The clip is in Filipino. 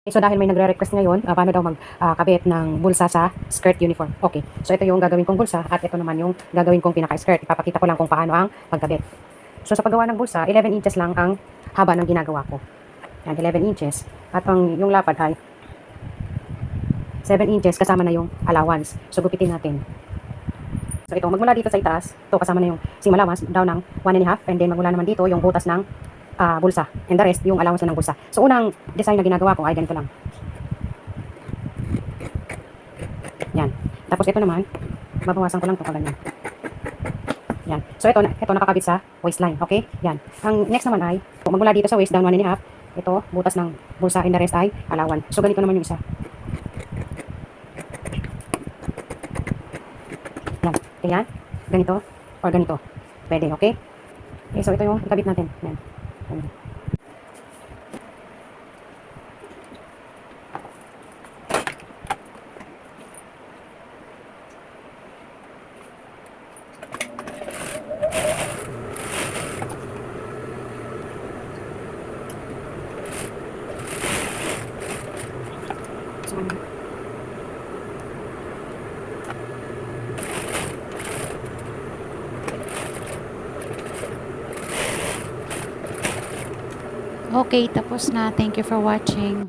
So dahil may nagre-request ngayon, paano daw magkabit ng bulsa sa skirt uniform. Okay, so ito yung gagawin kong bulsa at ito naman yung gagawin kong pinaka-skirt. Ipapakita ko lang kung paano ang pagkabit. So sa paggawa ng bulsa, 11 inches lang ang haba ng ginagawa ko. Yan, 11 inches. At yung lapad ay 7 inches kasama na yung allowance. So gupitin natin. So ito, magmula dito sa itaas, ito kasama na yung seam allowance, down ng 1.5, and then magmula naman dito yung butas ng bulsa. And the rest, yung allowance na ng bulsa. So, unang design na ginagawa ko ay ganito lang. Yan. Tapos, ito naman, babawasan ko lang ito kaganyan. Yan. So, ito nakakabit sa waistline. Okay? Yan. Ang next naman ay, magmula dito sa waist, down 1.5, ito, butas ng bulsa, and the rest ay allowance. So, ganito naman yung isa. Yan. Kaya, ganito, or ganito. Pwede, okay? Okay, so ito yung ikabit natin. Yan. Okay, tapos na. Thank you for watching.